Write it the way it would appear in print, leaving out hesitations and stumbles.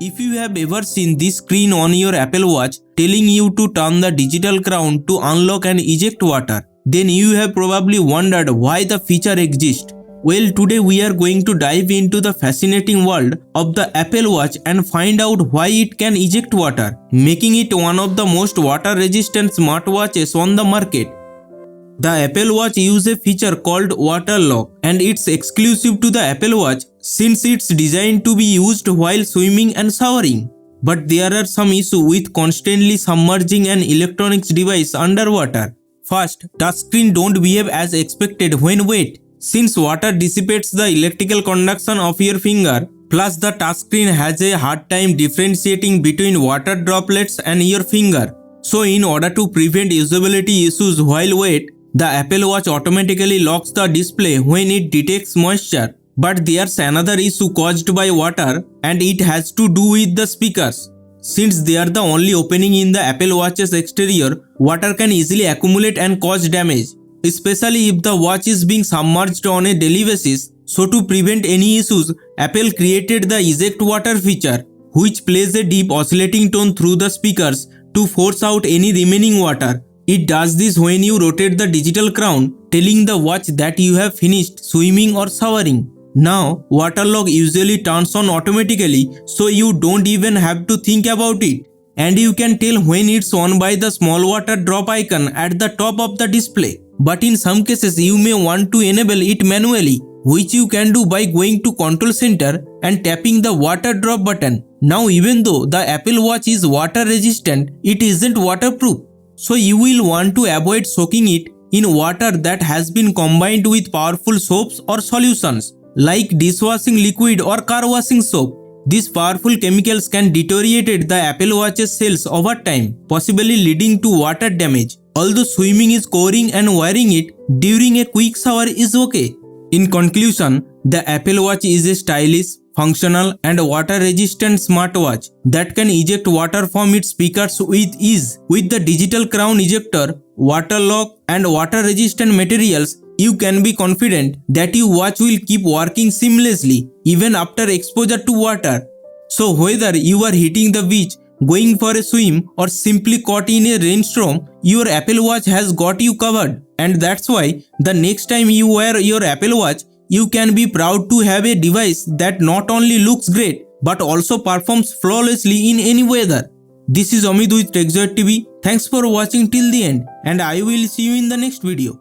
If you have ever seen this screen on your Apple Watch telling you to turn the digital crown to unlock and eject water, then you have probably wondered why the feature exists. Well, today we are going to dive into the fascinating world of the Apple Watch and find out why it can eject water, making it one of the most water-resistant smartwatches on the market. The Apple Watch uses a feature called water lock, and it's exclusive to the Apple Watch since it's designed to be used while swimming and showering. But there are some issues with constantly submerging an electronics device underwater. First, touchscreen don't behave as expected when wet, since water dissipates the electrical conduction of your finger. Plus, the touchscreen has a hard time differentiating between water droplets and your finger. So in order to prevent usability issues while wet, the Apple Watch automatically locks the display when it detects moisture. But there's another issue caused by water, and it has to do with the speakers. Since they are the only opening in the Apple Watch's exterior, water can easily accumulate and cause damage, especially if the watch is being submerged on a daily basis. So to prevent any issues, Apple created the eject water feature, which plays a deep oscillating tone through the speakers to force out any remaining water. It does this when you rotate the digital crown, telling the watch that you have finished swimming or showering. Now, water lock usually turns on automatically, so you don't even have to think about it. And you can tell when it's on by the small water drop icon at the top of the display. But in some cases, you may want to enable it manually, which you can do by going to Control Center and tapping the water drop button. Now, even though the Apple Watch is water resistant, it isn't waterproof. So you will want to avoid soaking it in water that has been combined with powerful soaps or solutions like dishwashing liquid or car washing soap. These powerful chemicals can deteriorate the Apple Watch's cells over time, possibly leading to water damage. Although swimming is covering and wearing it during a quick shower is okay. In conclusion, the Apple Watch is a stylish, functional and water-resistant smartwatch that can eject water from its speakers with ease. With the digital crown ejector, water lock and water-resistant materials, you can be confident that your watch will keep working seamlessly even after exposure to water. So whether you are hitting the beach, going for a swim or simply caught in a rainstorm, your Apple Watch has got you covered. And that's why the next time you wear your Apple Watch, you can be proud to have a device that not only looks great but also performs flawlessly in any weather. This is Amit with TechZoid TV. Thanks for watching till the end, and I will see you in the next video.